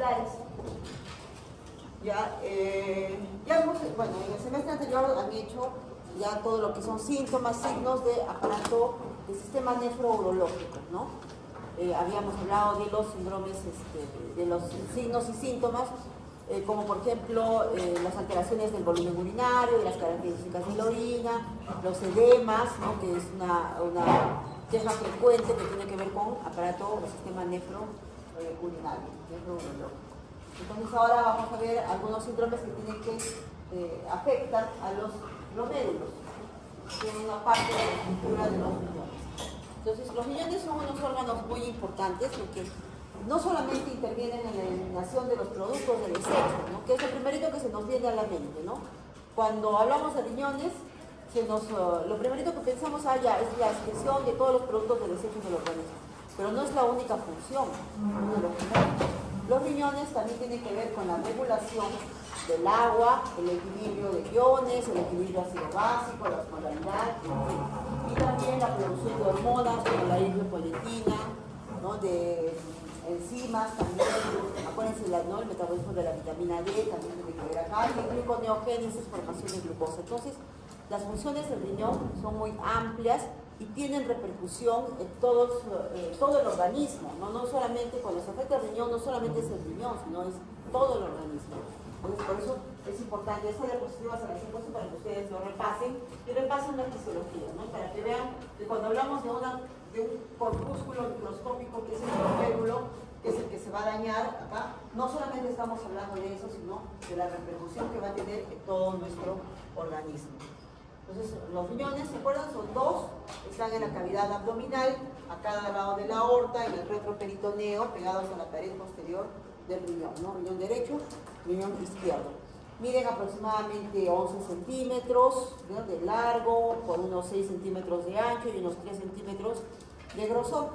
piramidales. Bueno, en el semestre anterior han hecho ya todo lo que son síntomas, signos de aparato del sistema nefrourológico, ¿no? Habíamos hablado de los síndromes, de los signos y síntomas, como por ejemplo las alteraciones del volumen urinario, de las características de la orina, los edemas, ¿no? Que es una queja frecuente que tiene que ver con aparato o sistema nefrourinario, nefrourológico. Entonces ahora vamos a ver algunos síndromes que tienen que afectan a los glomérulos, que es una parte de la estructura de los riñones. Entonces los riñones son unos órganos muy importantes porque no solamente intervienen en la eliminación de los productos de desecho, ¿no? Que es lo primerito que se nos viene a la mente, ¿no? Cuando hablamos de riñones, lo primerito que pensamos allá es la excreción de todos los productos de desecho del organismo, pero no es la única función, uno de los primeros. Los riñones también tienen que ver con la regulación del agua, el equilibrio de iones, el equilibrio ácido-básico, la osmolaridad, y también la producción de hormonas como la eritropoyetina, ¿no? De enzimas también, acuérdense, ¿no? El metabolismo de la vitamina D también tiene que ver acá, y gluconeogénesis, formación de glucosa. Entonces, las funciones del riñón son muy amplias y tienen repercusión en todo el organismo, ¿no? No solamente cuando se afecta el riñón, no solamente es el riñón, sino es todo el organismo. Entonces, por eso es importante esta diapositiva, se las he puesto para que ustedes lo repasen y repasen la fisiología, ¿no? Para que vean que cuando hablamos de un corpúsculo microscópico que es el glomérulo, que es el que se va a dañar acá, no solamente estamos hablando de eso, sino de la repercusión que va a tener en todo nuestro organismo. Entonces, los riñones, ¿se acuerdan? Son dos, están en la cavidad abdominal, a cada lado de la aorta, en el retroperitoneo, pegados a la pared posterior del riñón, ¿no? Riñón derecho, riñón izquierdo. Miden aproximadamente 11 centímetros, ¿no? De largo, por unos 6 centímetros de ancho y unos 3 centímetros de grosor.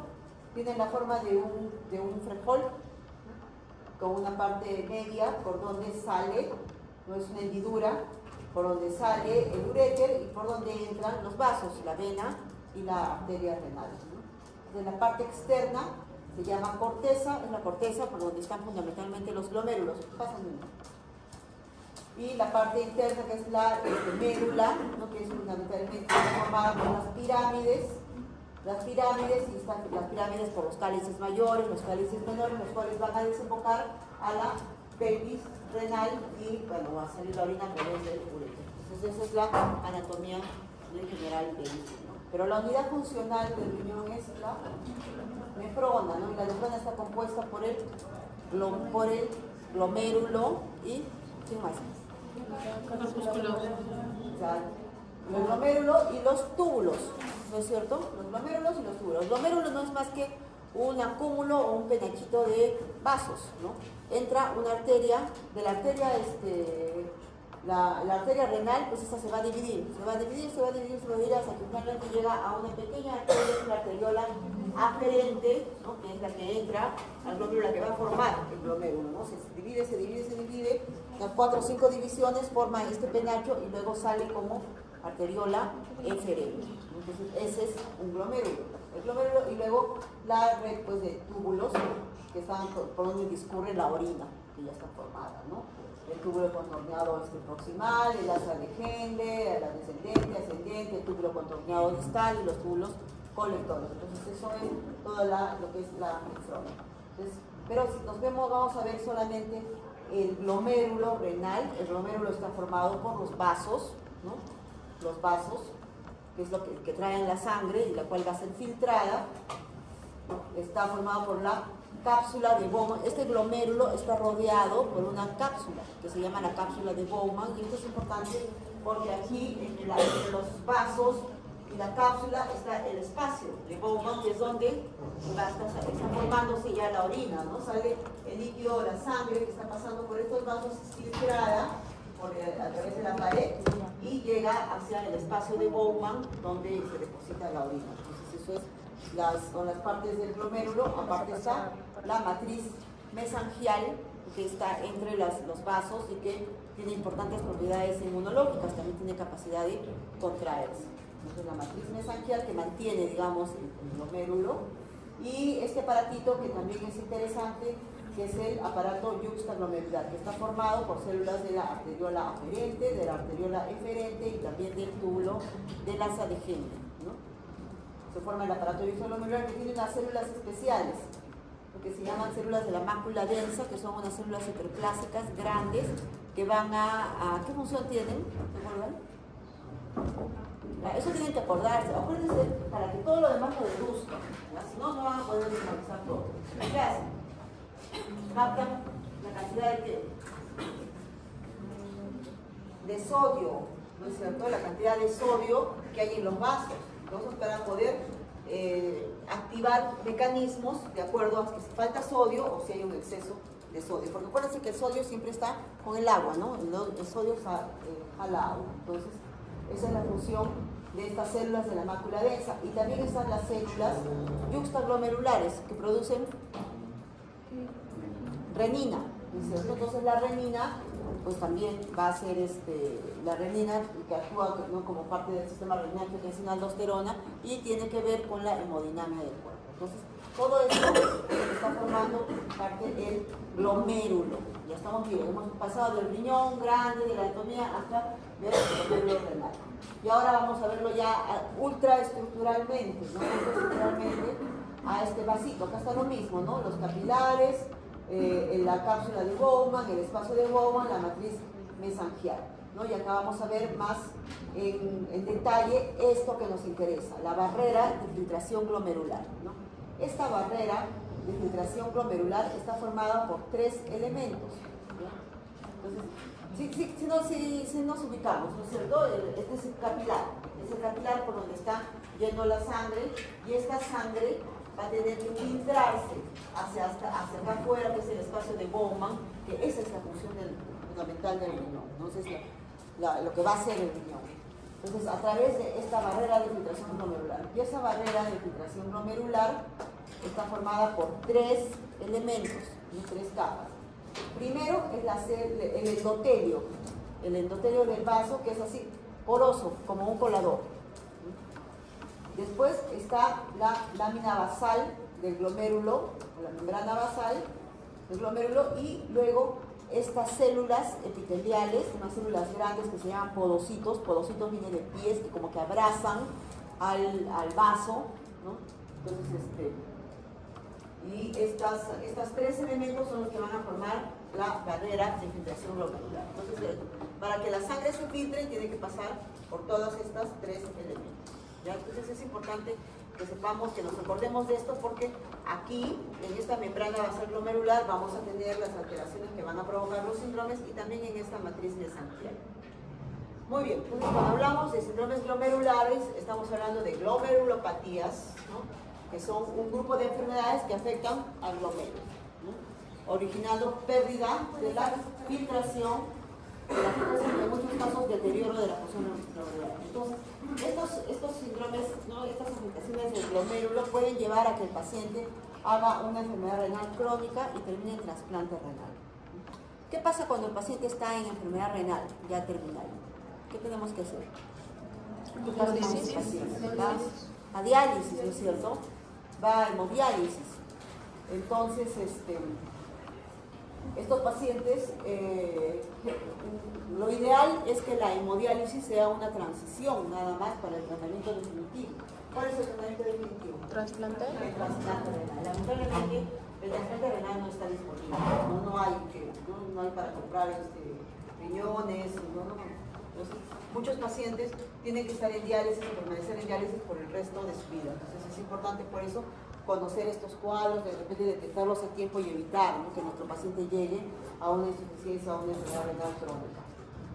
Tienen la forma de un frijol, con una parte media por donde sale, no es una hendidura, por donde sale el uréter y por donde entran los vasos, la vena y la arteria renal, ¿no? De la parte externa se llama corteza, es la corteza por donde están fundamentalmente los glomérulos, y la parte interna que es la médula, ¿no? Que es fundamentalmente formada por las pirámides y están las pirámides por los cálices mayores, los cálices menores, los cuales van a desembocar a la pelvis renal y bueno, va a salir la orina a través del uréter. Entonces esa es la anatomía en general del riñón, ¿no? Pero la unidad funcional del riñón es la nefrona, ¿no? Y la nefrona está compuesta por el glomérulo y ¿quién más? El glomérulo y los túbulos, ¿no es cierto? Los glomérulos y los túbulos. Los glomérulos no es más que un acúmulo o un penachito de vasos, ¿no? Entra una arteria, de la arteria, la arteria renal, pues esa se va a dividir hasta que finalmente llega a una pequeña arteria, que es la arteriola aferente, ¿no? Que es la que entra al glómerulo, la que va a formar el glomérulo, ¿no? Se divide, las 4 o 5 divisiones forman este penacho y luego sale como arteriola eferente. Entonces ese es un glomérulo. El glomérulo y luego la red, pues, de túbulos que están por donde discurre la orina, que ya está formada, ¿no? El túbulo contorneado proximal, el asa de Henle, la descendente, ascendente, el túbulo contorneado distal y los túbulos colectores. Entonces eso es todo lo que es la nefrona. Pero si nos vemos, vamos a ver solamente el glomérulo renal. El glomérulo está formado por los vasos, ¿no? Los vasos, que es lo que traen la sangre y la cual va a ser filtrada, ¿no? Está formado por la cápsula de Bowman. Este glomérulo está rodeado por una cápsula que se llama la cápsula de Bowman, y esto es importante porque aquí entre los vasos y la cápsula está el espacio de Bowman, que es donde está formándose ya la orina, ¿no? Sale el líquido, la sangre que está pasando por estos vasos, es filtrada a través de la pared y llega hacia el espacio de Bowman, donde se deposita la orina. Entonces eso es son las partes del glomérulo. Aparte está la matriz mesangial, que está entre los vasos y que tiene importantes propiedades inmunológicas, también tiene capacidad de contraerse. Entonces la matriz mesangial que mantiene, digamos, el glomérulo, y este aparatito que también es interesante que es el aparato yuxtaglomerular, que está formado por células de la arteriola aferente, de la arteriola eferente y también del túbulo del asa degerente, ¿no? Se forma el aparato yuxtaglomerular, que tiene unas células especiales, lo que se llaman células de la mácula densa, que son unas células hiperplásicas grandes que van a ¿qué función tienen? ¿Se acuerdan? Eso tienen que acordarse, acuérdense para que todo lo demás lo deduzcan, si no, no van a poder visualizar todo. ¿Qué hacen? Captan la cantidad de sodio, ¿no es cierto? La cantidad de sodio que hay en los vasos. Entonces, para poder activar mecanismos de acuerdo a si falta sodio o si hay un exceso de sodio. Porque acuérdense que el sodio siempre está con el agua, ¿no? El sodio jala agua. Entonces, esa es la función de estas células de la mácula densa. Y también están las células yuxtaglomerulares que producen renina, ¿no es cierto? Entonces la renina, pues también va a ser la renina que actúa, ¿no?, como parte del sistema renal, que es una aldosterona y tiene que ver con la hemodinamia del cuerpo. Entonces, todo esto está formando parte del glomérulo. Ya estamos bien, hemos pasado del riñón grande, de la anatomía, hasta ver el glomérulo renal. Y ahora vamos a verlo ya ultraestructuralmente, ¿no? Ultraestructuralmente a este vasito. Acá está lo mismo, ¿no? Los capilares, la cápsula de Bowman, el espacio de Bowman, la matriz mesangial, ¿no? Y acá vamos a ver más en detalle esto que nos interesa, la barrera de filtración glomerular, ¿no? Esta barrera de filtración glomerular está formada por 3 elementos, ¿no? Entonces, si nos ubicamos, ¿no es cierto? Este es el capilar por donde está yendo la sangre, y esta sangre va a tener que filtrarse hacia acá afuera, que es el espacio de Bowman, que esa es la función fundamental del riñón, ¿no? Entonces, lo que va a hacer el riñón. Entonces, a través de esta barrera de filtración glomerular, y esa barrera de filtración glomerular está formada por 3 elementos, y 3 capas. Primero es el endotelio del vaso, que es así, poroso, como un colador. Después está la lámina basal del glomérulo, la membrana basal del glomérulo, y luego estas células epiteliales, unas células grandes que se llaman podocitos. Podocitos vienen de pies que como que abrazan al vaso, ¿no? Entonces, y estas 3 elementos son los que van a formar la barrera de filtración glomerular. Entonces, para que la sangre se filtre, tiene que pasar por todas estas 3 elementos, ¿ya? Entonces es importante que sepamos, que nos acordemos de esto, porque aquí, en esta membrana basal glomerular, vamos a tener las alteraciones que van a provocar los síndromes, y también en esta matriz mesangial. Muy bien, entonces cuando hablamos de síndromes glomerulares, estamos hablando de glomerulopatías, ¿no?, que son un grupo de enfermedades que afectan al glomérulo, ¿no?, originando pérdida de la filtración, en muchos casos deterioro de la función glomerular. Entonces, estos síndromes, ¿no?, estas afectaciones del glomérulo pueden llevar a que el paciente haga una enfermedad renal crónica y termine en trasplante renal. ¿Qué pasa cuando el paciente está en enfermedad renal ya terminal? ¿Qué tenemos que hacer? ¿Qué pasa con ese paciente? Va a diálisis, ¿no es cierto? Va a hemodiálisis. Entonces, estos pacientes, lo ideal es que la hemodiálisis sea una transición nada más para el tratamiento definitivo. ¿Cuál es el tratamiento definitivo? ¿Trasplante? El trasplante renal. Lamentablemente, el trasplante renal no está disponible. No hay para comprar riñones. Entonces, muchos pacientes tienen que estar en diálisis o permanecer en diálisis por el resto de su vida. Entonces, es importante por eso conocer estos cuadros, de repente detectarlos a tiempo y evitar, ¿no?, que nuestro paciente llegue a una insuficiencia, a una enfermedad renal crónica,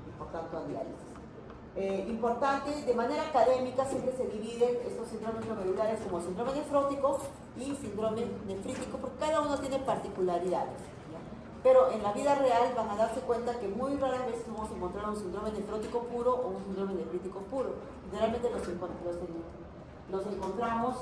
y por tanto a diálisis. Importante, de manera académica siempre se dividen estos síndromes glomerulares como síndrome nefrótico y síndrome nefrítico, porque cada uno tiene particularidades, ¿ya? Pero en la vida real van a darse cuenta que muy raras veces vamos a encontrar un síndrome nefrótico puro o un síndrome nefrítico puro. Generalmente los encontramos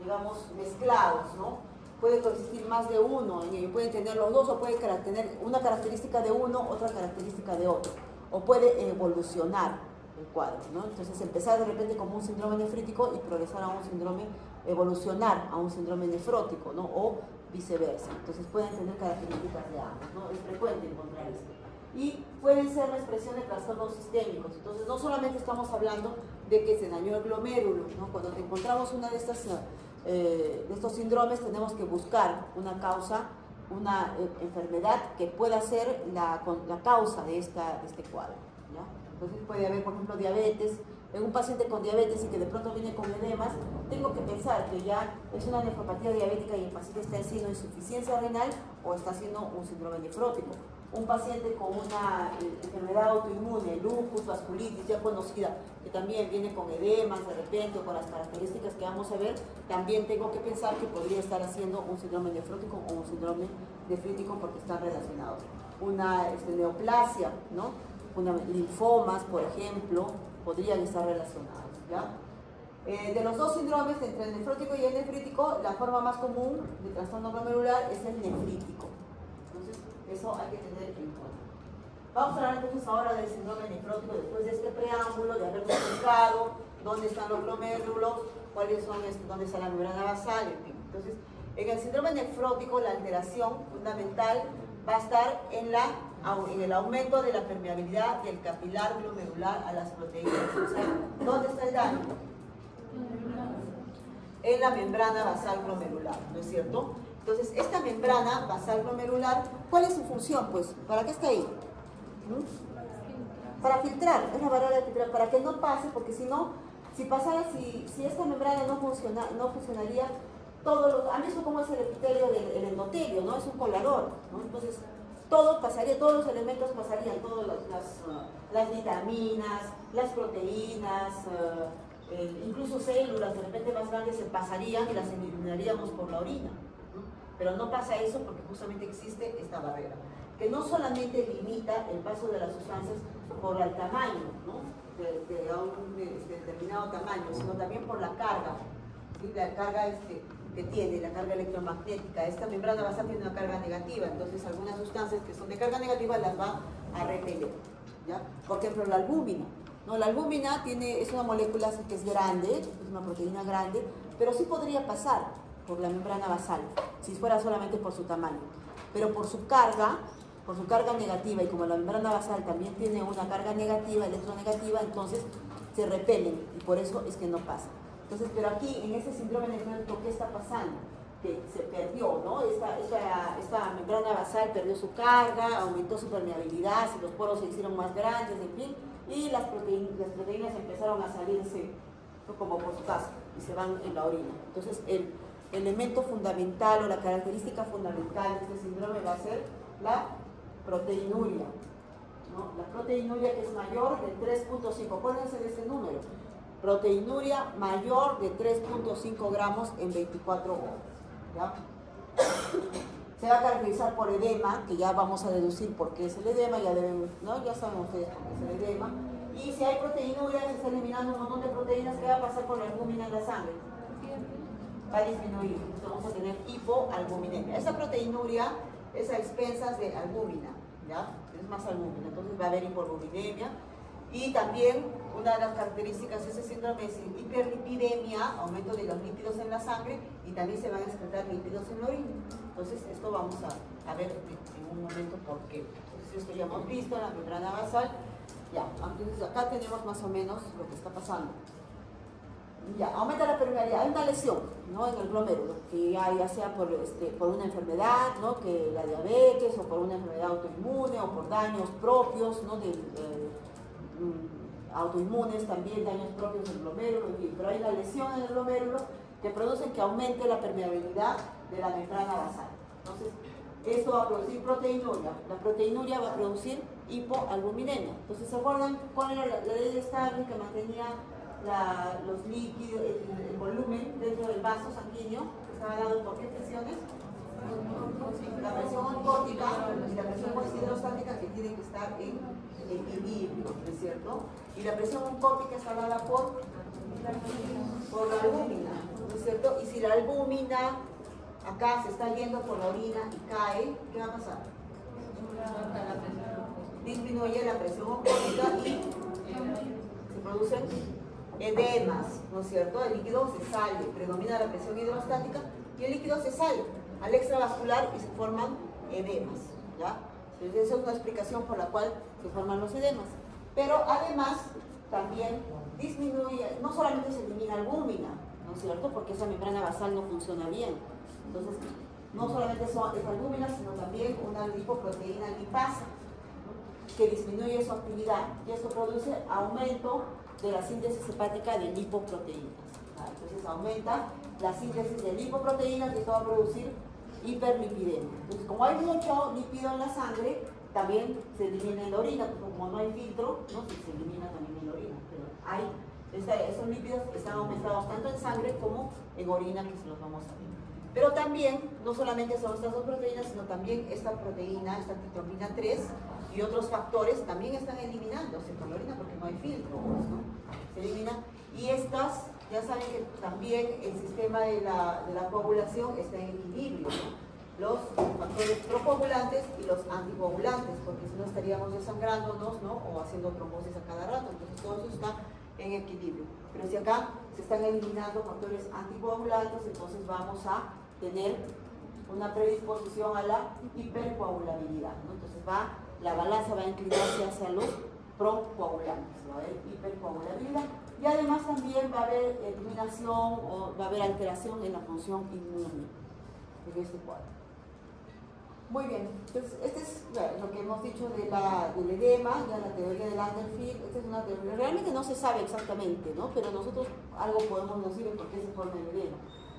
digamos, mezclados, ¿no? Puede coexistir más de uno en ello, pueden tener los dos, o puede tener una característica de uno, otra característica de otro, o puede evolucionar el cuadro, ¿no? Entonces empezar de repente como un síndrome nefrítico y progresar a un síndrome evolucionar a un síndrome nefrótico, ¿no? O viceversa. Entonces pueden tener características de ambos, ¿no? Es frecuente encontrar esto. Y pueden ser la expresión de trastornos sistémicos. Entonces no solamente estamos hablando de que se dañó el glomérulo, ¿no? Cuando encontramos una de estos síndromes tenemos que buscar una causa, una enfermedad que pueda ser la causa de este cuadro, ¿ya? Entonces puede haber, por ejemplo, diabetes. En un paciente con diabetes y que de pronto viene con edemas, tengo que pensar que ya es una nefropatía diabética y el paciente está haciendo insuficiencia renal o está haciendo un síndrome nefrótico. Un paciente con una enfermedad autoinmune, lupus, vasculitis ya conocida, que también viene con edemas de repente o con las características que vamos a ver, también tengo que pensar que podría estar haciendo un síndrome nefrótico o un síndrome nefrítico porque están relacionados. Una neoplasia, ¿no? Linfomas, por ejemplo, podrían estar relacionados, ¿ya? De los dos síndromes, entre el nefrótico y el nefrítico, la forma más común de trastorno glomerular es el nefrítico. Entonces, eso hay que tener en cuenta. Vamos a hablar entonces ahora del síndrome nefrótico después de este preámbulo, de haberlo explicado, dónde están los glomérulos, cuáles son, dónde está la membrana basal, en fin. Entonces, en el síndrome nefrótico, la alteración fundamental va a estar en el aumento de la permeabilidad del capilar glomerular a las proteínas. O sea, ¿dónde está el daño? En la membrana basal glomerular, ¿no es cierto? Entonces, esta membrana basal glomerular, ¿cuál es su función? Pues, ¿para qué está ahí? Para filtrar, es la barrera de filtrar, para que no pase, porque si no, si esta membrana no funcionaría, a mismo como es el epitelio del endotelio, ¿no? Es un colador, ¿no? Entonces, todo pasaría, todos los elementos pasarían, todas las vitaminas, las proteínas, incluso células de repente más grandes se pasarían y las eliminaríamos por la orina, ¿no? Pero no pasa eso porque justamente existe esta barrera, que no solamente limita el paso de las sustancias por el tamaño, ¿no? de un determinado tamaño, sino también por la carga, ¿sí? La carga que tiene, la carga electromagnética. Esta membrana basal tiene una carga negativa, entonces algunas sustancias que son de carga negativa las va a repeler, ¿ya? Por ejemplo, la albúmina, ¿no? La albúmina es una molécula que es grande, es una proteína grande, pero sí podría pasar por la membrana basal, si fuera solamente por su tamaño, pero por su carga negativa, y como la membrana basal también tiene una carga negativa, electronegativa, entonces se repelen y por eso es que no pasa. Entonces, pero aquí, en ese síndrome nefrótico, ¿qué está pasando? Que se perdió, ¿no? Esta membrana basal perdió su carga, aumentó su permeabilidad, los poros se hicieron más grandes, en fin, y las proteínas empezaron a salirse, ¿no? Como por su casa, y se van en la orina. Entonces, el elemento fundamental o la característica fundamental de este síndrome va a ser la proteinuria, ¿no? La proteinuria que es mayor de 3.5, acuérdense de este número. Proteinuria mayor de 3.5 gramos en 24 horas, ¿ya? Se va a caracterizar por edema, que ya vamos a deducir por qué es el edema, ya saben ustedes por qué es el edema. Y si hay proteinuria, se está eliminando un montón de proteínas, ¿qué va a pasar con la albúmina en la sangre? Va a disminuir, entonces vamos a tener hipoalbuminemia. Esa proteinuria es a expensas de albúmina, ¿ya? Es más albúmina, entonces va a haber hipoalbuminemia. Y también una de las características de ese síndrome es hiperlipidemia, aumento de los lípidos en la sangre, y también se van a excretar lípidos en la orina. Entonces esto vamos a ver en un momento por qué. Entonces esto ya hemos visto, la membrana basal. Ya, entonces acá tenemos más o menos lo que está pasando. Ya, aumenta la permeabilidad. Hay una lesión, ¿no? En el glomérulo, que ya sea por una enfermedad, ¿no? Que la diabetes, o por una enfermedad autoinmune, o por daños propios, ¿no? Autoinmunes también, daños propios del glomérulo, en fin, pero hay una lesión en el glomérulo que producen que aumente la permeabilidad de la membrana basal. Entonces, esto va a producir proteinuria. La proteinuria va a producir hipoalbuminemia. Entonces, ¿se acuerdan cuál era la ley de Starling que mantenía los líquidos, el volumen dentro del vaso sanguíneo? Estaba dado por qué presiones. La presión osmótica y la presión hidrostática, que tienen que estar en equilibrio, ¿no es cierto? Y la presión oncótica está dada por la albúmina, ¿no es cierto? Y si la albúmina acá se está yendo por la orina y cae, ¿qué va a pasar? Disminuye la presión oncótica y se producen edemas, ¿no es cierto? El líquido se sale, predomina la presión hidrostática y el líquido se sale al extravascular y se forman edemas, ¿ya? Entonces, esa es una explicación por la cual se forman los edemas. Pero además, también disminuye, no solamente se elimina albúmina, ¿no es cierto? Porque esa membrana basal no funciona bien. Entonces, no solamente es albúmina, sino también una lipoproteína lipasa, ¿no? Que disminuye su actividad y esto produce aumento de la síntesis hepática de lipoproteínas. ¿Vale? Entonces, aumenta la síntesis de lipoproteínas y esto va a producir hiperlipidemia. Entonces, como hay mucho lípido en la sangre, también se elimina en la orina, porque como no hay filtro, ¿no? Se elimina también en la orina. Pero hay esos lípidos que están aumentados tanto en sangre como en orina, que se los vamos a ver. Pero también, no solamente son estas dos proteínas, sino también esta proteína, esta titromina 3 y otros factores también están eliminándose por la orina porque no hay filtro, ¿no? Se eliminan. Y estas, ya saben que también el sistema de la coagulación está en equilibrio, ¿no? Los factores procoagulantes y los anticoagulantes, porque si no estaríamos desangrándonos, ¿no? O haciendo trombosis a cada rato. Entonces todo eso está en equilibrio. Pero si acá se están eliminando factores anticoagulantes, entonces vamos a tener una predisposición a la hipercoagulabilidad, ¿no? Entonces la balanza va a inclinarse hacia los procoagulantes, va a haber hipercoagulabilidad y además también va a haber eliminación o va a haber alteración en la función inmune en este cuadro. Muy bien, entonces este es lo que hemos dicho del edema, ya la teoría del Landerfield. Esta es una teoría, realmente no se sabe exactamente, ¿no? Pero nosotros algo podemos decir en por qué se forma el edema.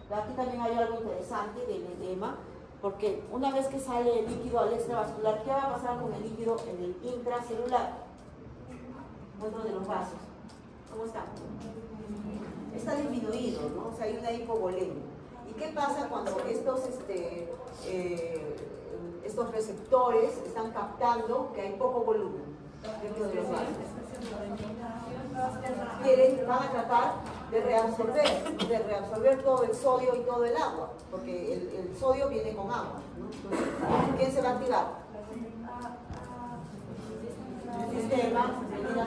Aquí también hay algo interesante del edema, porque una vez que sale el líquido al extravascular, ¿qué va a pasar con el líquido en el intracelular? Dentro de los vasos. ¿Cómo está? Está disminuido, ¿no? O sea, hay una hipovolemia. ¿Y qué pasa cuando estos receptores están captando que hay poco volumen dentro de los vasos? Van a tratar de reabsorber todo el sodio y todo el agua, porque el sodio viene con agua, ¿no? Entonces, ¿quién se va a activar? El sistema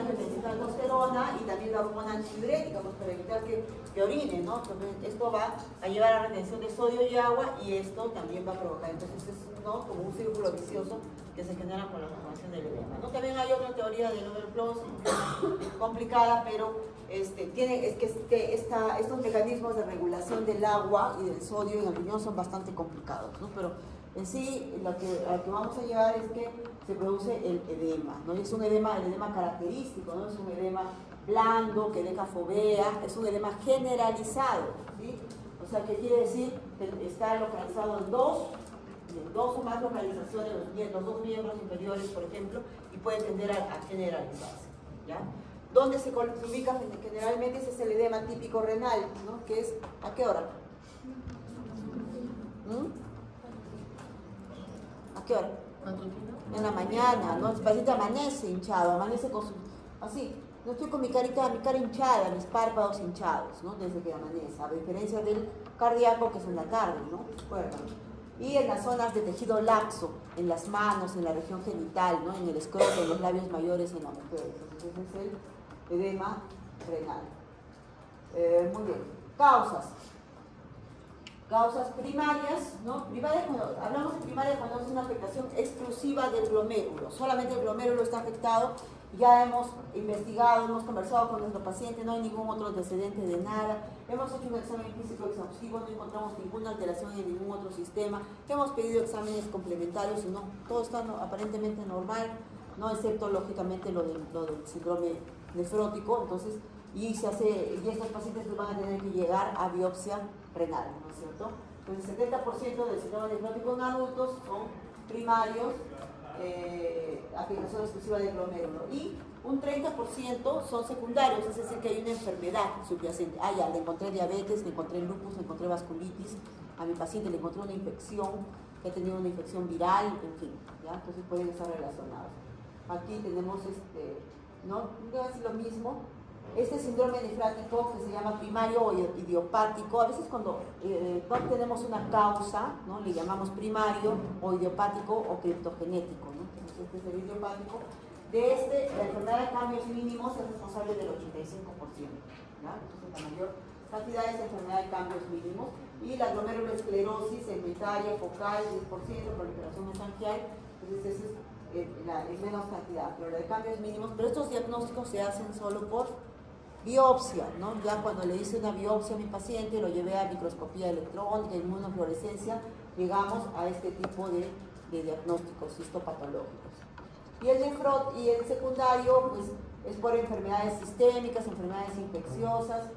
de testosterona y también la hormona antidiurética, pues para evitar que orine, ¿no? Entonces, esto va a llevar a retención de sodio y agua y esto también va a provocar, entonces es, ¿no? Como un círculo vicioso que se genera con la formación del edema, ¿no? También hay otra teoría del overflow complicada, pero estos mecanismos de regulación del agua y del sodio en el riñón son bastante complicados, ¿no? Pero en sí, a lo que vamos a llegar es que se produce el edema, ¿no? Y es el edema característico, ¿no? Es un edema blando, que deja fovea, es un edema generalizado, ¿sí? O sea, ¿qué quiere decir? Que está localizado en dos o más localizaciones, los dos miembros inferiores, por ejemplo, y puede tender a generalizarse, ¿ya? ¿Dónde se ubica generalmente? Ese es el edema típico renal, ¿no? Que es, ¿a qué hora? ¿A qué hora? En la mañana, ¿no? El paciente amanece hinchado, amanece con su... Así, no estoy con mi cara hinchada, mis párpados hinchados, ¿no? Desde que amanece, a diferencia del cardíaco que es en la tarde, ¿no? Recuerdan. Y en las zonas de tejido laxo, en las manos, en la región genital, ¿no? En el escroto, en los labios mayores en la mujer. Entonces ese es el edema renal. Muy bien. Causas primarias, ¿no? Cuando hablamos de primaria cuando es una afectación exclusiva del glomérulo. Solamente el glomérulo está afectado. Ya hemos investigado, hemos conversado con nuestro paciente, no hay ningún otro antecedente de nada. Hemos hecho un examen físico exhaustivo, no encontramos ninguna alteración en ningún otro sistema. Hemos pedido exámenes complementarios y no, todo está aparentemente normal, no excepto lógicamente lo del síndrome nefrótico. Entonces, y estos pacientes van a tener que llegar a biopsia renal, ¿no es cierto? Entonces, el 70% del síndrome nefrótico en adultos son primarios, afectación exclusiva del glomérulo, y un 30% son secundarios, es decir, que hay una enfermedad subyacente. Ya, le encontré diabetes, le encontré lupus, le encontré vasculitis, a mi paciente le encontré una infección, que ha tenido una infección viral, en fin, ¿ya? Entonces pueden estar relacionados. Aquí tenemos, no debe ser lo mismo. Este síndrome nefrático que se llama primario o idiopático, a veces cuando no tenemos una causa, ¿no? Le llamamos primario o idiopático o criptogenético, ¿no? Entonces, este es el idiopático. la enfermedad de cambios mínimos es responsable del 85%, ¿ya? Entonces la mayor cantidad es enfermedad de cambios mínimos, y la glomerulosclerosis segmentaria focal 10%, proliferación mesangial, entonces esa es menos cantidad, pero la de cambios mínimos. Pero estos diagnósticos se hacen solo por biopsia, ¿no? Ya cuando le hice una biopsia a mi paciente, lo llevé a microscopía electrónica, inmunofluorescencia, llegamos a este tipo de diagnósticos histopatológicos. Y el secundario, pues, es por enfermedades sistémicas, enfermedades infecciosas.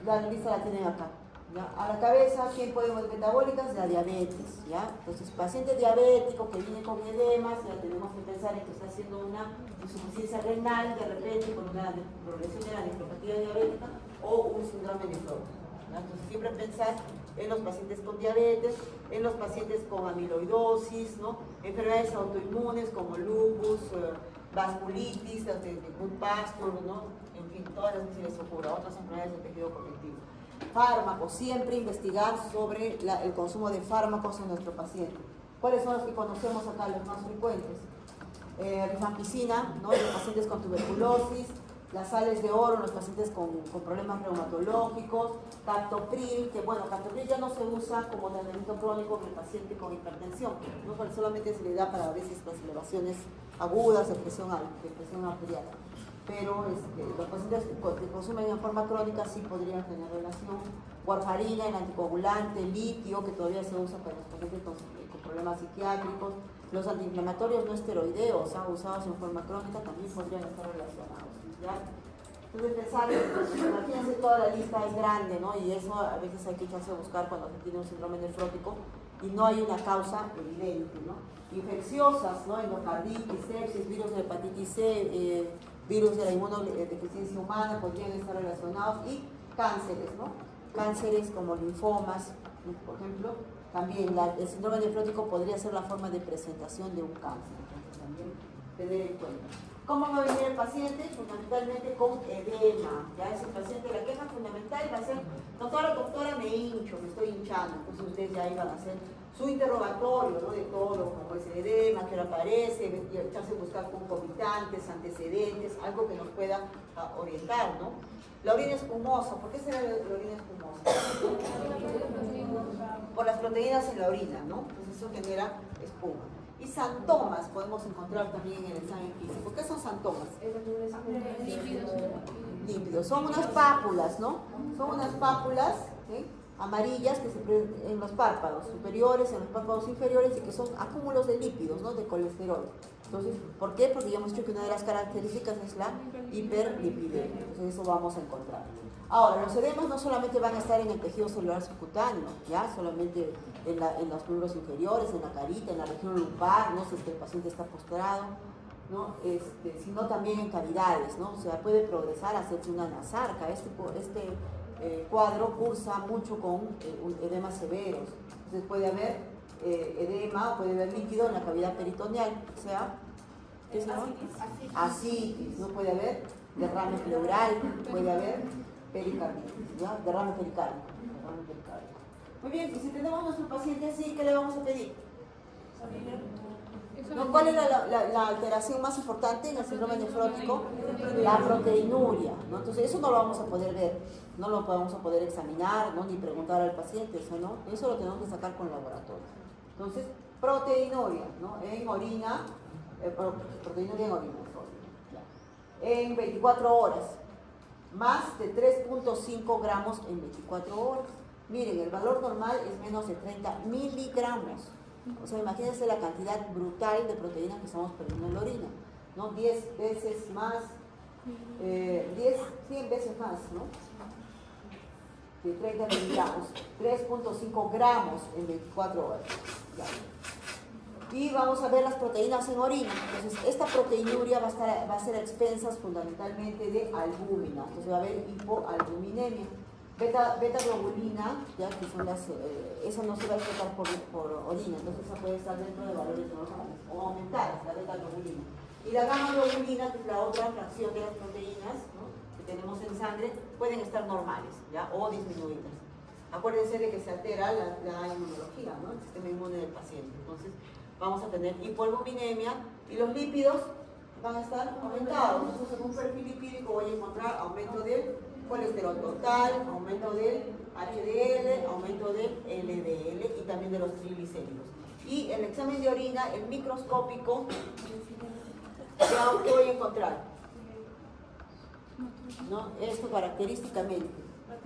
La lista la tienen acá, ¿ya? A la cabeza, ¿quién puede ver metabólicas? La diabetes, ¿ya? Entonces, paciente diabético que viene con edemas, ya tenemos que pensar en que está haciendo una insuficiencia renal de repente por una progresión de la nefropatía diabética o un síndrome nefrótico. Entonces, siempre pensar en los pacientes con diabetes, en los pacientes con amiloidosis, ¿no? Enfermedades autoinmunes como lupus, vasculitis, las de Goodpasture, ¿no? En fin, todas las que se les ocurra, otras enfermedades del tejido conectivo. Fármacos, siempre investigar sobre el consumo de fármacos en nuestro paciente. ¿Cuáles son los que conocemos acá, los más frecuentes? Rifampicina, ¿no? En los pacientes con tuberculosis, las sales de oro en los pacientes con problemas reumatológicos, captopril, que bueno, captopril ya no se usa como tratamiento crónico en el paciente con hipertensión, ¿no? Porque solamente se le da para a veces las elevaciones agudas de presión arterial. Pero los pacientes que consumen en forma crónica sí podrían tener relación. Warfarina, el anticoagulante, litio, que todavía se usa para los pacientes con problemas psiquiátricos. Los antiinflamatorios no esteroideos, usados en forma crónica, también podrían estar relacionados, ¿ya? Entonces pensar, imagínense, toda la lista es grande, ¿no? Y eso a veces hay que echarse a buscar cuando se tiene un síndrome nefrótico y no hay una causa evidente, ¿no? Infecciosas, ¿no? Endocarditis, sepsis, virus de hepatitis C, virus de la inmunodeficiencia humana podrían estar relacionados, y cánceres, ¿no? Cánceres como linfomas, ¿no? Por ejemplo, también el síndrome nefrótico podría ser la forma de presentación de un cáncer, entonces también tener en cuenta. ¿Cómo va a venir el paciente? Fundamentalmente con edema. Ya es el paciente, la queja fundamental va a ser: doctora, me hincho, me estoy hinchando. Entonces ustedes ya iban a hacer su interrogatorio, ¿no? De todo, como es el edema, qué hora aparece, echarse a buscar concomitantes, antecedentes, algo que nos pueda orientar, ¿no? La orina espumosa, ¿por qué será la orina espumosa? Por las proteínas en la orina, ¿no? Entonces eso genera espuma. Y santomas podemos encontrar también en el examen físico. ¿Qué son santomas? Lípidos. Son unas pápulas, ¿no? Son unas pápulas, ¿sí?, amarillas que se presentan en los párpados superiores, en los párpados inferiores, y que son acúmulos de lípidos, ¿no? De colesterol. Entonces, ¿por qué? Porque ya hemos dicho que una de las características es la hiperlipidemia. Entonces eso vamos a encontrar. Ahora, los edemas no solamente van a estar en el tejido celular subcutáneo, ya solamente en los miembros inferiores, en la carita, en la región lumbar, ¿no? Si es que el paciente está postrado, ¿no? Sino también en cavidades, ¿no? O sea, puede progresar a hacerse una nasarca. Este cuadro cursa mucho con edemas severos. Entonces puede haber edema, puede haber líquido en la cavidad peritoneal, o sea, ¿qué se llama? Ascitis, no puede haber derrame pleural, puede haber pericarditis, ¿ya? Derrame pericárdico. Muy bien, y si tenemos a nuestro paciente así, ¿qué le vamos a pedir? ¿No? ¿Cuál es la alteración más importante en el síndrome nefrótico? La proteinuria, ¿no? Entonces eso no lo vamos a poder ver, no lo vamos a poder examinar, ¿no? Ni preguntar al paciente, eso lo tenemos que sacar con laboratorio. Entonces, proteinuria, ¿no? En orina, proteinuria en orina, en 24 horas, más de 3.5 gramos en 24 horas. Miren, el valor normal es menos de 30 miligramos. O sea, imagínense la cantidad brutal de proteína que estamos perdiendo en la orina, ¿no? 10 veces más, 100 veces más, ¿no? De 30 miligramos, 3.5 gramos en 24 horas. Ya. Y vamos a ver las proteínas en orina. Entonces, esta proteinuria va a ser a expensas fundamentalmente de albúmina. Entonces va a haber hipoalbuminemia. Beta-globulina, ya que son esa no se va a expresar por orina, entonces esa puede estar dentro de valores normales o aumentadas, la beta-globulina. Y la gamma-globulina, que es la otra fracción de las proteínas, ¿no?, que tenemos en sangre, pueden estar normales, ¿ya?, o disminuidas. Acuérdense de que se altera la inmunología, ¿no?, el sistema inmune del paciente. Entonces vamos a tener hipoalbuminemia, y los lípidos van a estar aumentados. Entonces, en un perfil lipídico voy a encontrar aumento del colesterol total, aumento del HDL, aumento del LDL y también de los triglicéridos. Y el examen de orina, el microscópico, ¿qué voy a encontrar? ¿No? Esto característicamente,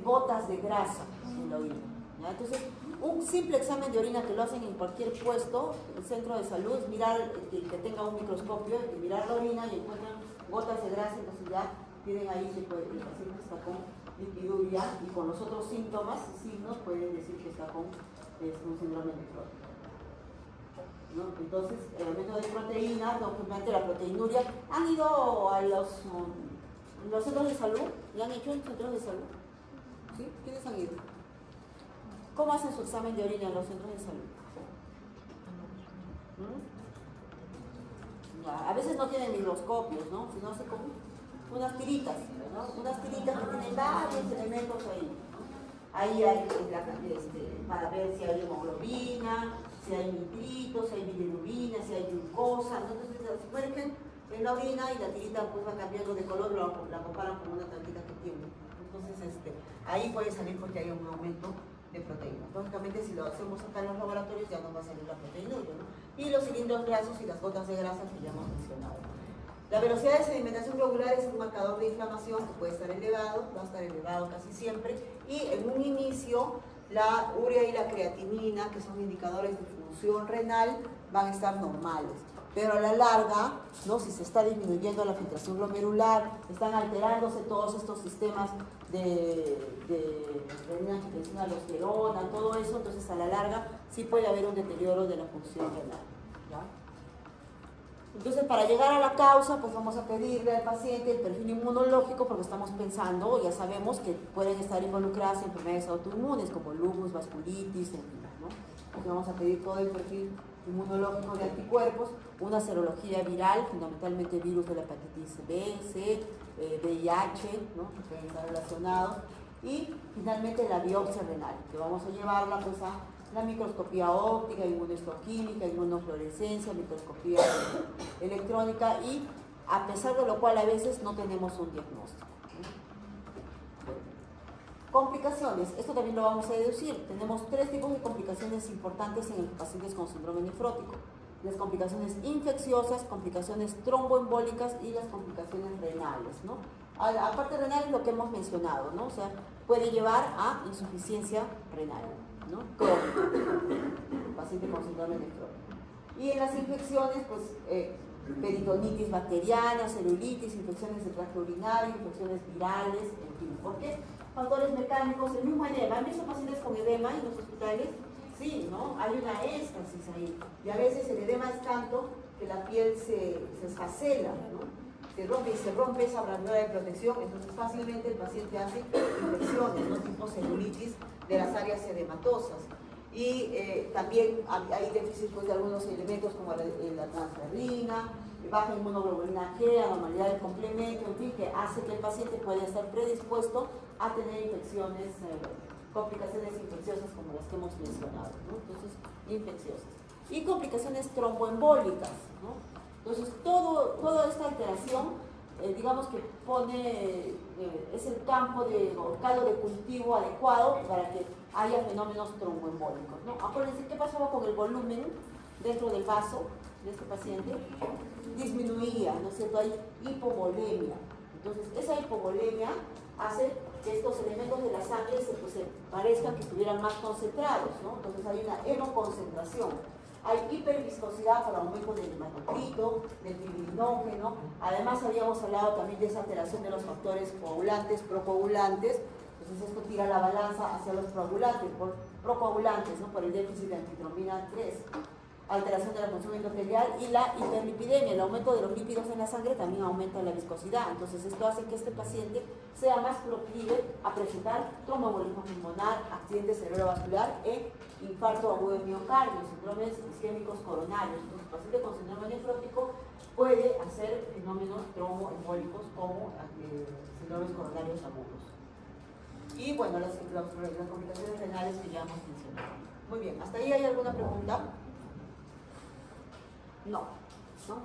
gotas de grasa en la orina. ¿Ya? Entonces, un simple examen de orina que lo hacen en cualquier puesto, el centro de salud, es mirar que tenga un microscopio, y mirar la orina y encuentran gotas de grasa, entonces ya tienen ahí que el paciente está con lipiduria y con los otros síntomas y signos pueden decir que está con un síndrome nefrótico. ¿No? Entonces, el aumento de proteína, documente la proteinuria. ¿Han ido a los centros de salud? ¿Ya han hecho en centros de salud? ¿Sí? ¿Quiénes han ido? ¿Cómo hacen su examen de orina en los centros de salud? Ya, a veces no tienen microscopios, ¿no? Sino se como unas tiritas, ¿no? Unas tiritas que tienen varios elementos ahí, ¿no? Ahí hay para ver si hay hemoglobina, si hay nitritos, si hay bilirrubina, si hay glucosa, ¿no? Entonces se sumergen en la orina y la tirita pues va cambiando de color, la comparan con una tantita que tiene. Entonces ahí puede salir porque hay un aumento de proteína. Lógicamente si lo hacemos acá en los laboratorios ya no va a salir la proteinuria, ¿no? Y los cilindros grasos y las gotas de grasa que ya hemos mencionado. La velocidad de sedimentación globular es un marcador de inflamación que puede estar elevado, va a estar elevado casi siempre, y en un inicio la urea y la creatinina, que son indicadores de función renal, van a estar normales. Pero a la larga, ¿no? Si se está disminuyendo la filtración glomerular, están alterándose todos estos sistemas de renina, angiotensina, aldosterona, todo eso, entonces a la larga sí puede haber un deterioro de la función renal. ¿Ya? Entonces, para llegar a la causa, pues vamos a pedirle al paciente el perfil inmunológico, porque estamos pensando, ya sabemos que pueden estar involucradas enfermedades autoinmunes como lupus, vasculitis, en fin, ¿no? Entonces vamos a pedir todo el perfil inmunológico de anticuerpos, una serología viral, fundamentalmente virus de la hepatitis B, C, VIH, ¿no? Que pueden estar relacionados, y finalmente la biopsia renal, que vamos a llevarla pues a la microscopía óptica, inmunohistoquímica, inmunofluorescencia, microscopía electrónica, y a pesar de lo cual a veces no tenemos un diagnóstico. Complicaciones, esto también lo vamos a deducir. Tenemos 3 tipos de complicaciones importantes en los pacientes con síndrome nefrótico: las complicaciones infecciosas, complicaciones tromboembólicas y las complicaciones renales, ¿no? Aparte renal es lo que hemos mencionado, ¿no? O sea, puede llevar a insuficiencia renal, ¿no? Crónica, paciente con síndrome nefrótico. Y en las infecciones, pues, peritonitis bacteriana, celulitis, infecciones de tracto urinario, infecciones virales, en fin. ¿Por qué? Factores mecánicos, el mismo edema. ¿Han visto pacientes con edema en los hospitales? Sí, ¿no? Hay una éstasis ahí. Y a veces el edema es tanto que la piel se esfacela, ¿no? Se rompe esa barrera de protección, entonces fácilmente el paciente hace infecciones, ¿no? Tipo celulitis de las áreas edematosas. Y también hay déficit pues, de algunos elementos como la transferrina, baja inmunoglobulina G, anormalidad del complemento, en fin, que hace que el paciente pueda estar predispuesto a tener infecciones, complicaciones infecciosas como las que hemos mencionado, ¿no? Entonces, infecciosas. Y complicaciones tromboembólicas, ¿no? Entonces, toda esta alteración, digamos que es el campo o caldo de cultivo adecuado para que haya fenómenos tromboembólicos, ¿no? Acuérdense, ¿qué pasaba con el volumen dentro del vaso de este paciente? Disminuía, ¿no es cierto? Hay hipovolemia. Entonces, esa hipovolemia hace que estos elementos de la sangre se parezcan que estuvieran más concentrados, ¿no? Entonces hay una hemoconcentración. Hay hiperviscosidad por aumento del hematocrito, del fibrinógeno. Además, habíamos hablado también de esa alteración de los factores coagulantes, procoagulantes. Entonces, esto tira la balanza hacia los procoagulantes, ¿no? Por el déficit de antitrombina 3. Alteración de la función endotelial y la hiperlipidemia, el aumento de los lípidos en la sangre también aumenta la viscosidad. Entonces esto hace que este paciente sea más proclive a presentar tromboembolismo pulmonar, accidente cerebrovascular e infarto agudo de miocardio, síndromes isquémicos coronarios. Entonces el paciente con síndrome nefrótico puede hacer fenómenos tromboembólicos como síndromes coronarios agudos. Y bueno, las complicaciones renales que ya hemos mencionado. Muy bien, ¿hasta ahí hay alguna pregunta? No, ¿no?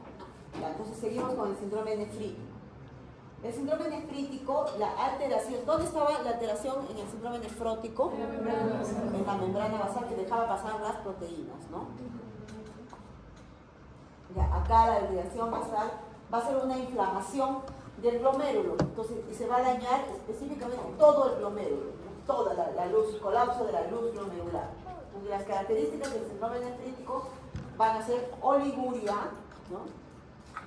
Ya, entonces seguimos con el síndrome nefrítico. El síndrome nefrítico, la alteración, ¿dónde estaba la alteración en el síndrome nefrótico? En la membrana basal, que dejaba pasar las proteínas, ¿no? Ya, acá la alteración basal va a ser una inflamación del glomérulo, entonces y se va a dañar específicamente todo el glomérulo, ¿no? Toda la luz, colapso de la luz glomerular. Entonces las características del síndrome nefrítico van a ser oliguria, ¿no?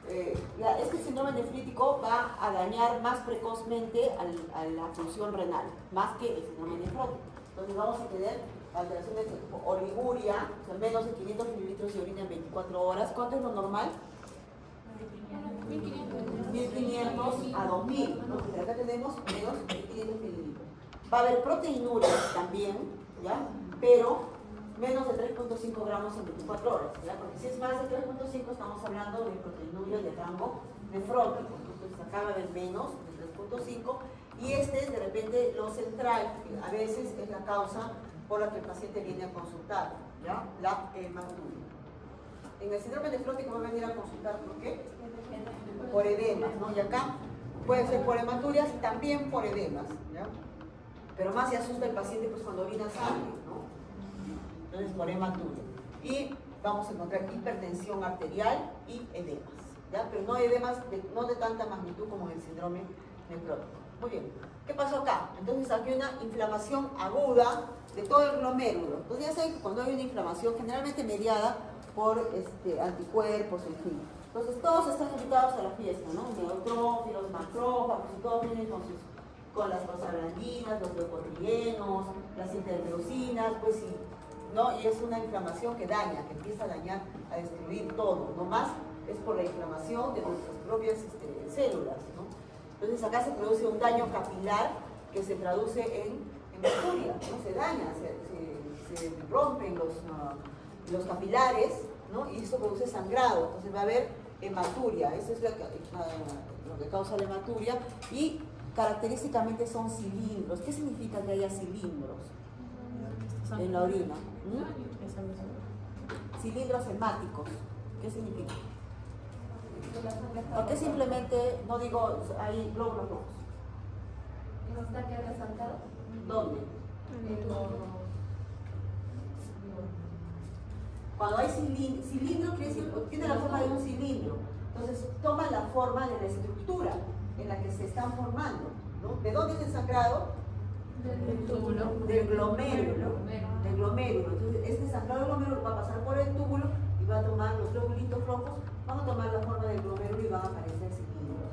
Este síndrome nefrítico va a dañar más precozmente a la función renal, más que el síndrome nefrótico. Entonces vamos a tener alteraciones de tipo oliguria, o sea, menos de 500 mililitros de orina en 24 horas. ¿Cuánto es lo normal? 1500 a 2000, ¿no? Porque acá tenemos menos de 500 mililitros. Va a haber proteinuria también, ¿ya? Pero menos de 3.5 gramos en 24 horas, ¿ya? Porque si es más de 3.5 estamos hablando de proteinuria de rango nefrótico, entonces acá va a haber menos de 3.5 y este es de repente lo central, que a veces es la causa por la que el paciente viene a consultar, ¿ya? La hematuria. En el síndrome nefrótico va a venir a consultar ¿por qué? Por edemas, ¿no? Y acá puede ser por hematurias y también por edemas, ¿ya? Pero más se asusta el paciente pues cuando orina sangre, ¿no? Entonces por hematuria. Y vamos a encontrar hipertensión arterial y edemas, ¿ya? Pero no edemas no de tanta magnitud como en el síndrome nefrótico. Muy bien, ¿qué pasó acá? Entonces aquí hay una inflamación aguda de todo el glomérulo. Entonces ya saben que cuando hay una inflamación generalmente mediada por anticuerpos, en fin. Entonces todos están invitados a la fiesta, ¿no? Neutrófilos, macrófagos, y todos vienen con las prostaglandinas, los leucotrienos, las interleucinas, pues sí, ¿no? Y es una inflamación que daña, que empieza a dañar, a destruir todo, no más es por la inflamación de nuestras propias células, ¿no? Entonces acá se produce un daño capilar que se traduce en hematuria, ¿no? Se daña, se rompen los capilares, ¿no? Y eso produce sangrado, entonces va a haber hematuria, eso es lo que causa la hematuria y característicamente son cilindros. ¿Qué significa que haya cilindros en la orina? Cilindros hemáticos. ¿Qué significa? ¿Por qué simplemente no digo hay glóbulos rojos? ¿No está que resaltado? ¿Dónde? Cuando hay cilindro, quiere decir que tiene la forma de un cilindro. Entonces toma la forma de la estructura en la que se están formando, ¿no? ¿De dónde es el sangrado? Del túbulo. Del glomérulo. Del glomérulo. Entonces este sangrado del glomérulo va a pasar por el túbulo y va a tomar los globulitos rojos, van a tomar la forma del glomérulo y van a aparecer cilindros.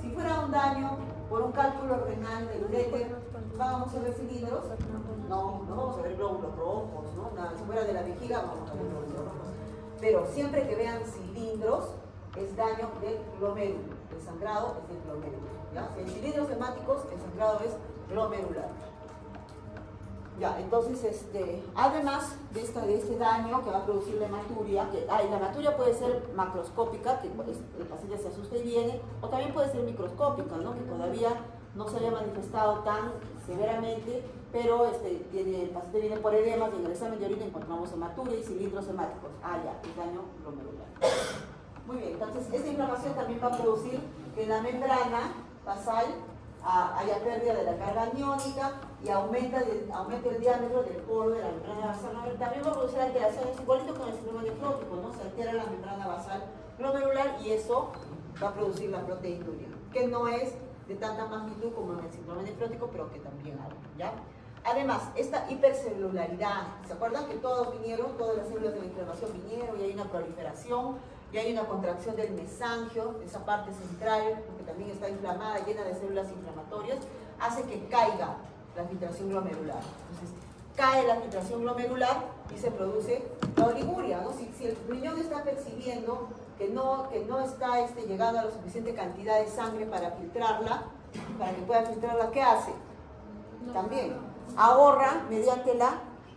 Si fuera un daño por un cálculo renal del uréter, ¿vamos a ver cilindros? No, no vamos a ver glóbulos rojos, ¿no? Nada, si fuera de la vejiga vamos a ver glóbulos rojos. Pero siempre que vean cilindros, es daño del glomérulo. El sangrado es del glomérulo, ¿ya? Si hay cilindros hemáticos, el sangrado es glomerular. Ya, entonces, además de este daño que va a producir la hematuria, la hematuria puede ser macroscópica, que el paciente se asusta y viene, o también puede ser microscópica, ¿no? Que todavía no se haya manifestado tan severamente, pero el paciente viene por edemas y en el examen de orina encontramos hematuria y cilindros hemáticos. Ya, el daño glomerular. Muy bien, entonces esta inflamación también va a producir que en la membrana basal haya pérdida de la carga aniónica y aumente el diámetro del poro de la membrana basal. También va a producir alteraciones, igualito con el síndrome nefrótico, ¿no? Se altera la membrana basal glomerular y eso va a producir la proteinuria, que no es de tanta magnitud como en el síndrome nefrótico, pero que también hay, ¿ya? Además, esta hipercelularidad, ¿se acuerdan que todas las células de la inflamación vinieron y hay una proliferación? Y hay una contracción del mesangio, esa parte central, porque también está inflamada, llena de células inflamatorias, hace que caiga la filtración glomerular. Entonces, cae la filtración glomerular y se produce la oliguria, ¿no? Si el riñón está percibiendo que no está llegando a la suficiente cantidad de sangre para filtrarla, para que pueda filtrarla, ¿qué hace? También ahorra mediante la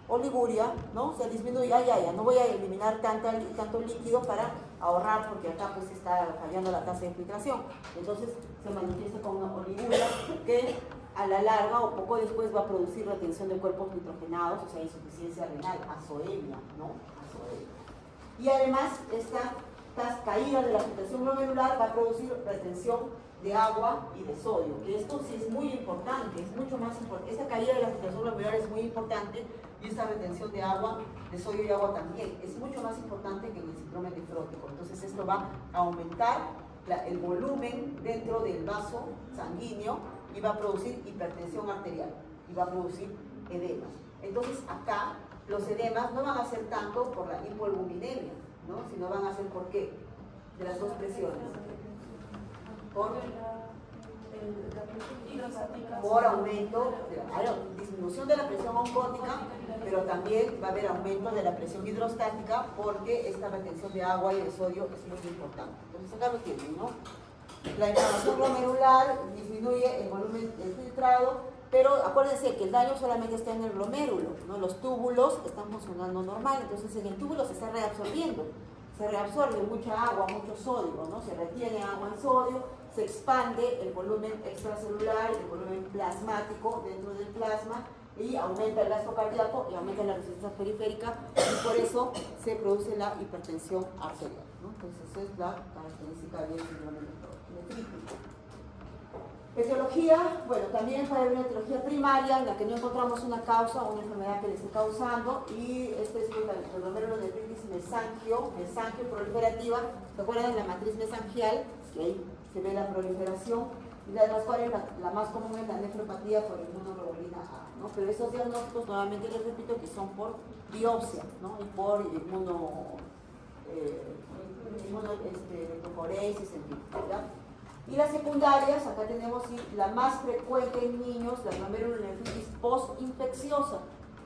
oliguria, ¿no? O sea, disminuye, ya, no voy a eliminar tanto líquido para ahorrar, porque acá pues está fallando la tasa de filtración. Entonces se manifiesta con una oliguria que a la larga o poco después va a producir retención de cuerpos nitrogenados, o sea, insuficiencia renal, azoemia, ¿no? Azoemia. Y además esta esta caída de la filtración glomerular va a producir retención de agua y de sodio, que esto sí es muy importante, es mucho más importante. Esta caída de la filtración glomerular es muy importante y esta retención de agua, de sodio y agua también, es mucho más importante que en el síndrome nefrótico. Entonces esto va a aumentar el volumen dentro del vaso sanguíneo y va a producir hipertensión arterial y va a producir edemas. Entonces acá los edemas no van a ser tanto por la hipoalbuminemia, ¿no? Sino van a ser por qué, de las dos presiones. Por aumento, disminución de la presión oncótica, pero también va a haber aumento de la presión hidrostática porque esta retención de agua y de sodio es muy importante. Entonces acá lo tienen, ¿no? La inflamación glomerular disminuye el volumen del filtrado, pero acuérdense que el daño solamente está en el glomérulo, ¿no? Los túbulos están funcionando normal, entonces en el túbulo se está reabsorbiendo. Se reabsorbe mucha agua, mucho sodio, ¿no? Se retiene agua en sodio, se expande el volumen extracelular, el volumen plasmático dentro del plasma y aumenta el gasto cardíaco y aumenta la resistencia periférica y por eso se produce la hipertensión arterial, ¿no? Entonces esa es la característica del síndrome nefrítico. Etiología, bueno, también puede haber una etiología primaria en la que no encontramos una causa o una enfermedad que le esté causando y este es el glomerulonefritis mesangio proliferativa. ¿Se acuerdan de la matriz mesangial? Que ahí se ve la proliferación y de las cuales la más común es la nefropatía por inmunoglobulina A, ¿no? Pero esos diagnósticos, nuevamente les repito, que son por biopsia, ¿no? Y por electroforesis, en fin, ¿verdad? Y las secundarias, acá tenemos la más frecuente en niños, la glomerulonefritis postinfecciosa,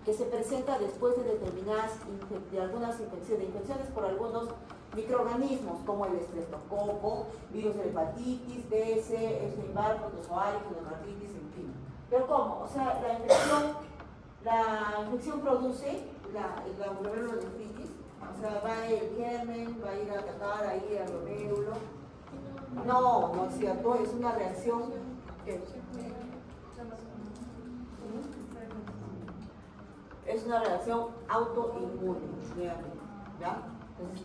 que se presenta después de determinadas algunas infecciones por algunos microorganismos como el estreptococo, virus de hepatitis, DS, Epstein-Barr, protozoarios, neuroartritis, en fin. Pero ¿cómo? O sea, la infección produce la glomerulonefritis, o sea, va el germen, va a ir a atacar ahí al glomérulo. No, no es cierto, es una reacción es una reacción autoinmune, ¿ya?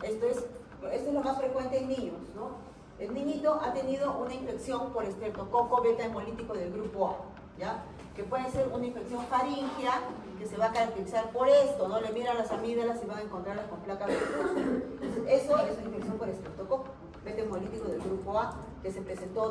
Entonces, esto es lo más frecuente en niños, ¿no? El niñito ha tenido una infección por estreptococo beta hemolítico del grupo A, ¿ya? Que puede ser una infección faríngea, que se va a caracterizar por esto, ¿no? Le miran las amígdalas y van a encontrarlas con placas verticosas. Entonces, eso es una infección por estreptococo beta hemolítico del grupo A, que se presentó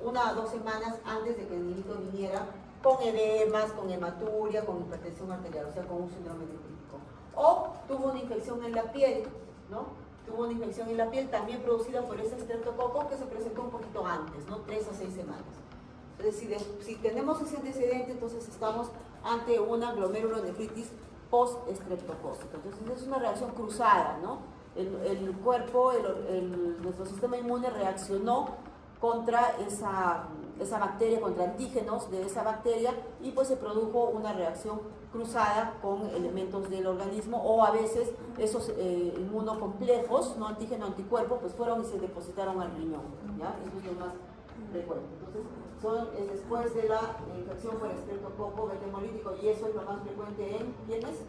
una o dos semanas antes de que el niñito viniera con edemas, con hematuria, con hipertensión arterial, o sea, con un síndrome nefrítico. O tuvo una infección en la piel, ¿no? Tuvo una infección en la piel también producida por ese estreptococo que se presentó un poquito antes, ¿no? 3 a 6 semanas. Entonces, si tenemos ese antecedente, entonces estamos ante una glomerulonefritis post-estreptocócica. Entonces, es una reacción cruzada, ¿no? El cuerpo, nuestro sistema inmune reaccionó contra esa bacteria, contra antígenos de esa bacteria y pues se produjo una reacción cruzada con elementos del organismo o a veces esos inmunocomplejos, no antígeno-anticuerpo, pues fueron y se depositaron al riñón, ¿ya? Eso es lo más frecuente. Entonces, es después de la infección por estreptococo beta hemolítico y eso es lo más frecuente en ¿quiénes?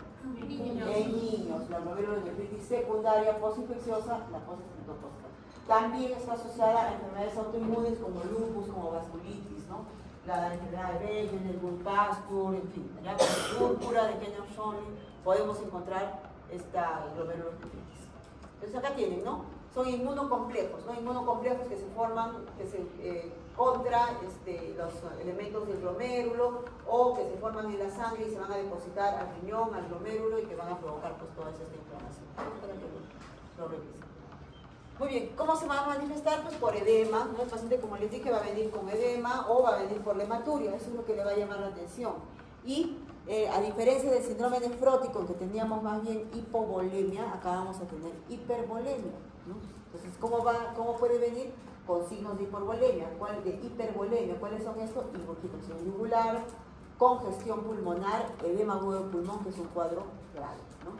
Niños. En niños, la glomerulonefritis secundaria postinfecciosa, la postestreptocócica. También está asociada a enfermedades autoinmunes como lupus, como vasculitis, ¿no? La enfermedad de Wegener, Bull-Pastur, en fin, ya con la púrpura de Kenner-Schonling podemos encontrar esta glomerulonefritis. Entonces acá tienen, ¿no? Son inmunocomplejos, ¿no? Inmunocomplejos que se forman contra los elementos del glomérulo o que se forman en la sangre y se van a depositar al riñón, al glomérulo y que van a provocar pues toda esta inflamación. Para que lo revisen. Muy bien, ¿cómo se va a manifestar? Pues por edema, ¿no? El paciente, como les dije, va a venir con edema o va a venir por la hematuria, eso es lo que le va a llamar la atención. Y a diferencia del síndrome nefrótico, en que teníamos más bien hipovolemia, acá vamos a tener hipervolemia, ¿no? Entonces, ¿cómo puede venir? Con signos de hipervolemia. De hipervolemia, ¿cuáles son estos? Ingurgitación yugular, congestión pulmonar, edema agudo de pulmón, que es un cuadro grave, ¿no?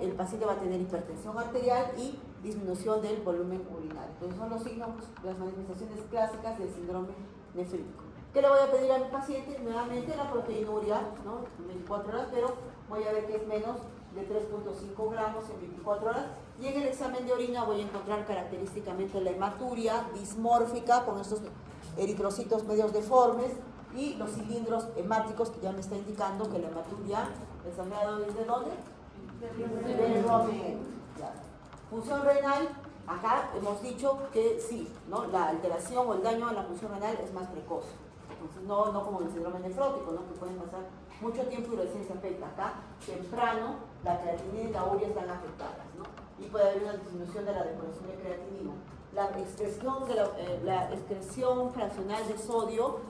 El paciente va a tener hipertensión arterial y disminución del volumen urinario. Entonces son los signos, las manifestaciones clásicas del síndrome nefrítico. ¿Qué le voy a pedir a mi paciente? Nuevamente la proteinuria, ¿no? 24 horas, pero voy a ver que es menos de 3.5 gramos en 24 horas. Y en el examen de orina voy a encontrar característicamente la hematuria dismórfica con estos eritrocitos medios deformes y los cilindros hemáticos que ya me está indicando que la hematuria, el sangrado ¿desde dónde? Del rómero. Función renal, acá hemos dicho que sí, ¿no? La alteración o el daño a la función renal es más precoz. Entonces, no como el síndrome nefrótico, ¿no? Que pueden pasar mucho tiempo y recién se afecta. Acá, temprano, la creatinina y la urea están afectadas, ¿no? Y puede haber una disminución de la depuración de creatinina. La excreción fraccional de sodio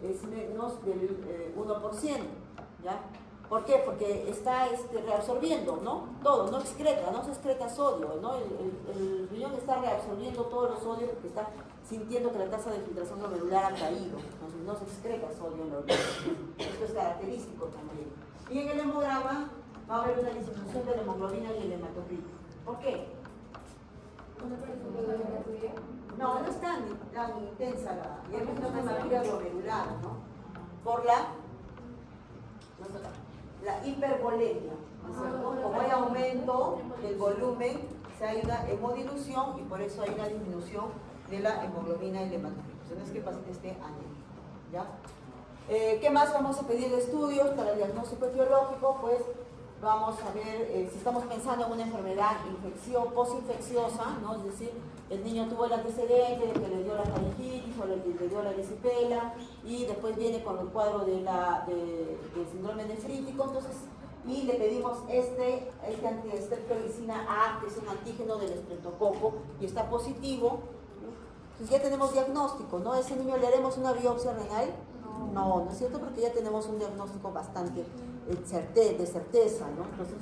es menos del 1%, ¿ya? ¿Por qué? Porque está reabsorbiendo, ¿no? Todo, no excreta, no se excreta sodio, ¿no? El riñón está reabsorbiendo todo el sodio porque está sintiendo que la tasa de filtración glomerular ha caído, entonces no se excreta sodio en la orina. Esto es característico también. Y en el hemograma va a haber una disminución de la hemoglobina y el hematocrito. ¿Por qué? No, no es tan intensa y es una hematuria glomerular, ¿no? Por la hipervolemia, ¿no es cierto? Como hay aumento del volumen, hay una hemodilución y por eso hay una disminución de la hemoglobina y el hematocrito. No es que el paciente esté anémico, ¿ya? ¿Qué más vamos a pedir de estudios para el diagnóstico etiológico? Pues vamos a ver si estamos pensando en una enfermedad posinfecciosa, ¿no? Es decir, el niño tuvo el antecedente de que le dio la faringitis o le dio la erisipela y después viene con el cuadro del síndrome nefrítico, entonces, y le pedimos streptolicina A, que es un antígeno del estreptococo y está positivo, entonces ya tenemos diagnóstico, ¿no? ¿A ese niño le haremos una biopsia renal? No, no es cierto, porque ya tenemos un diagnóstico bastante de certeza, ¿no? Entonces,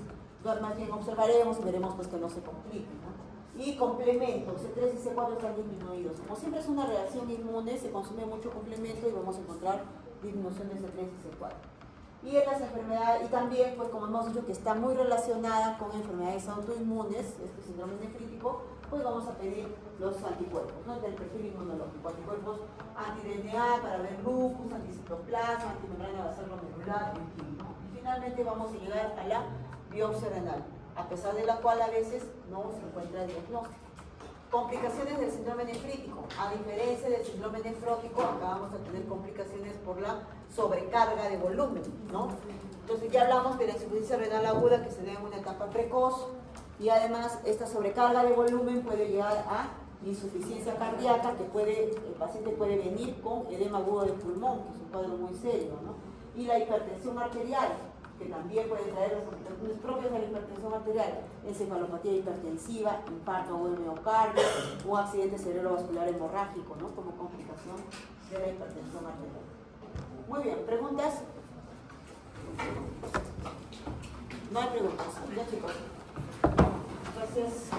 más bien observaremos y veremos pues que no se complique, ¿no? Y complementos, C3 y C4 están disminuidos. Como siempre es una reacción inmune, se consume mucho complemento y vamos a encontrar disminución de C3 y C4. Y en las enfermedades, y también, pues como hemos dicho que está muy relacionada con enfermedades autoinmunes, este síndrome nefrítico, pues vamos a pedir los anticuerpos, ¿no? Del perfil inmunológico, anticuerpos anti-DNA para ver lupus, anticitoplasma, antimembrana basal glomerular, en fin, ¿no? Y finalmente vamos a llegar a la biopsia renal, a pesar de la cual a veces no se encuentra el diagnóstico. Complicaciones del síndrome nefrítico. A diferencia del síndrome nefrótico, acá vamos a tener complicaciones por la sobrecarga de volumen, ¿no? Entonces ya hablamos de la insuficiencia renal aguda que se da en una etapa precoz y además esta sobrecarga de volumen puede llegar a insuficiencia cardíaca que el paciente puede venir con edema agudo del pulmón, que es un cuadro muy serio, ¿no? Y la hipertensión arterial, que también puede traer las complicaciones propias de la hipertensión arterial, encefalopatía hipertensiva, infarto agudo del miocardio, un accidente cerebrovascular hemorrágico, ¿no? Como complicación de la hipertensión arterial. Muy bien, ¿preguntas? No hay preguntas, ya chicos. Gracias.